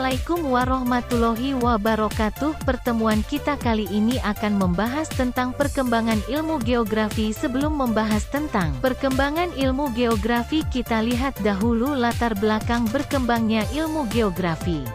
Assalamualaikum warahmatullahi wabarakatuh. Pertemuan kita kali ini akan membahas tentang perkembangan ilmu geografi. Sebelum membahas tentang perkembangan ilmu geografi, kita lihat dahulu latar belakang berkembangnya ilmu geografi.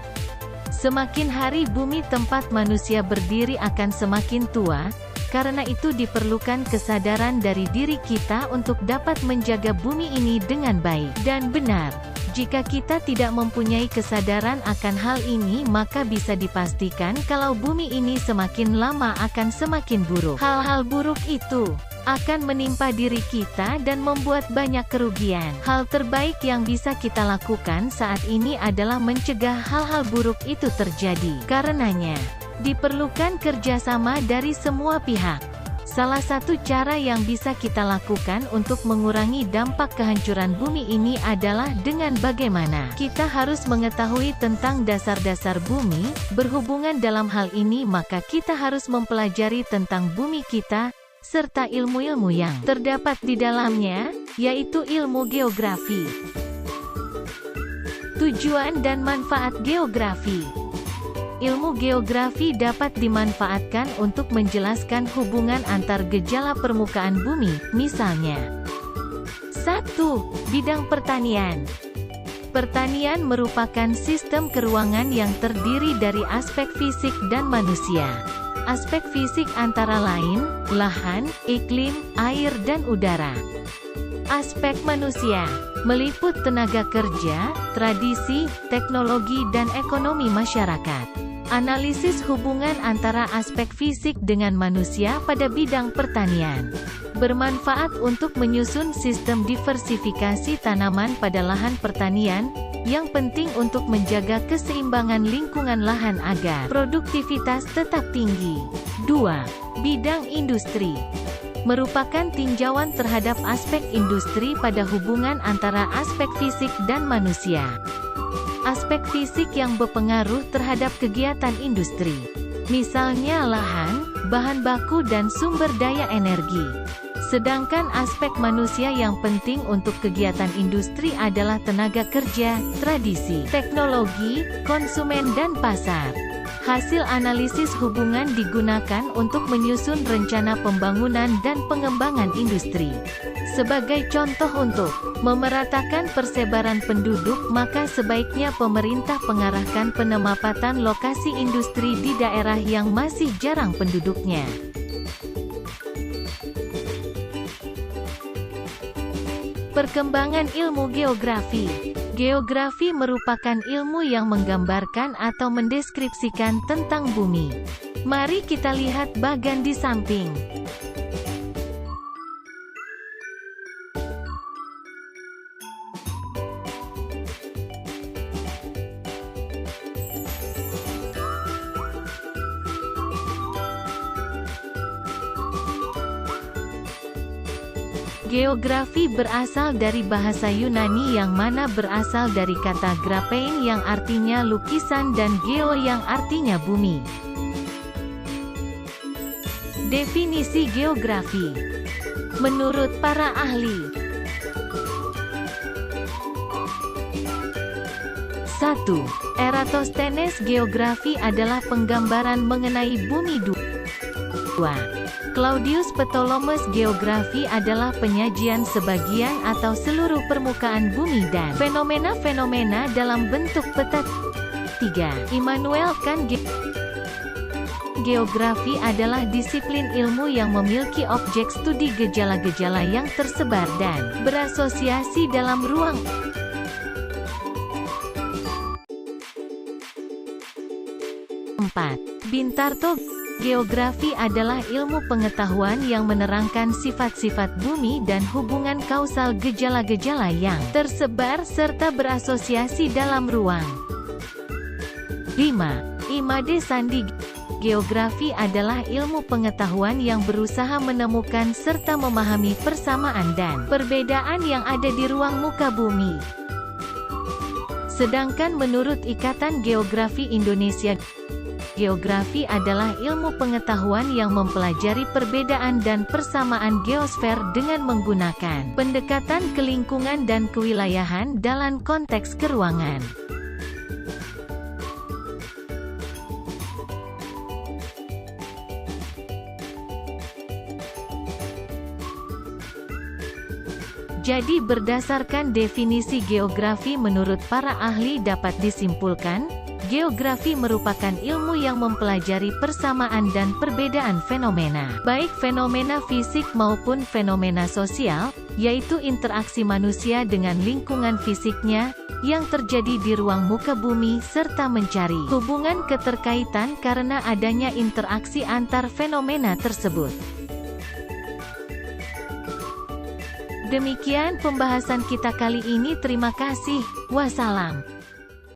Semakin hari bumi tempat manusia berdiri akan semakin tua, karena itu diperlukan kesadaran dari diri kita untuk dapat menjaga bumi ini dengan baik dan benar. Jika kita tidak mempunyai kesadaran akan hal ini, maka bisa dipastikan kalau bumi ini semakin lama akan semakin buruk. Hal-hal buruk itu akan menimpa diri kita dan membuat banyak kerugian. Hal terbaik yang bisa kita lakukan saat ini adalah mencegah hal-hal buruk itu terjadi. Karenanya, diperlukan kerjasama dari semua pihak. Salah satu cara yang bisa kita lakukan untuk mengurangi dampak kehancuran bumi ini adalah dengan bagaimana kita harus mengetahui tentang dasar-dasar bumi. Berhubungan dalam hal ini, maka kita harus mempelajari tentang bumi kita, serta ilmu-ilmu yang terdapat di dalamnya, yaitu ilmu geografi. Tujuan dan manfaat geografi. Ilmu geografi dapat dimanfaatkan untuk menjelaskan hubungan antar gejala permukaan bumi, misalnya 1. Bidang pertanian. Pertanian merupakan sistem keuangan yang terdiri dari aspek fisik dan manusia. Aspek fisik antara lain, lahan, iklim, air dan udara. Aspek manusia meliput tenaga kerja, tradisi, teknologi dan ekonomi masyarakat. Analisis hubungan antara aspek fisik dengan manusia pada bidang pertanian bermanfaat untuk menyusun sistem diversifikasi tanaman pada lahan pertanian, yang penting untuk menjaga keseimbangan lingkungan lahan agar produktivitas tetap tinggi. 2. Bidang industri merupakan tinjauan terhadap aspek industri pada hubungan antara aspek fisik dan manusia. Aspek fisik yang berpengaruh terhadap kegiatan industri, misalnya lahan, bahan baku dan sumber daya energi. Sedangkan aspek manusia yang penting untuk kegiatan industri adalah tenaga kerja, tradisi, teknologi, konsumen dan pasar. Hasil analisis hubungan digunakan untuk menyusun rencana pembangunan dan pengembangan industri. Sebagai contoh, untuk memeratakan persebaran penduduk, maka sebaiknya pemerintah mengarahkan penempatan lokasi industri di daerah yang masih jarang penduduknya. Perkembangan ilmu geografi. Geografi merupakan ilmu yang menggambarkan atau mendeskripsikan tentang bumi. Mari kita lihat bagian di samping. Geografi berasal dari bahasa Yunani yang mana berasal dari kata graphein yang artinya lukisan dan geo yang artinya bumi. Definisi geografi menurut para ahli. 1. Eratosthenes, geografi adalah penggambaran mengenai bumi. 2. Claudius Ptolemy, geografi adalah penyajian sebagian atau seluruh permukaan bumi dan fenomena-fenomena dalam bentuk peta. 3. Immanuel Kant, geografi adalah disiplin ilmu yang memiliki objek studi gejala-gejala yang tersebar dan berasosiasi dalam ruang. 4. Bintarto, geografi adalah ilmu pengetahuan yang menerangkan sifat-sifat bumi dan hubungan kausal gejala-gejala yang tersebar serta berasosiasi dalam ruang. 5. Imade Sandi, geografi adalah ilmu pengetahuan yang berusaha menemukan serta memahami persamaan dan perbedaan yang ada di ruang muka bumi. Sedangkan menurut Ikatan Geografi Indonesia, geografi adalah ilmu pengetahuan yang mempelajari perbedaan dan persamaan geosfer dengan menggunakan pendekatan kelingkungan dan kewilayahan dalam konteks keruangan. Jadi berdasarkan definisi geografi menurut para ahli dapat disimpulkan, geografi merupakan ilmu yang mempelajari persamaan dan perbedaan fenomena, baik fenomena fisik maupun fenomena sosial, yaitu interaksi manusia dengan lingkungan fisiknya, yang terjadi di ruang muka bumi serta mencari hubungan keterkaitan karena adanya interaksi antar fenomena tersebut. Demikian pembahasan kita kali ini. Terima kasih. Wassalam.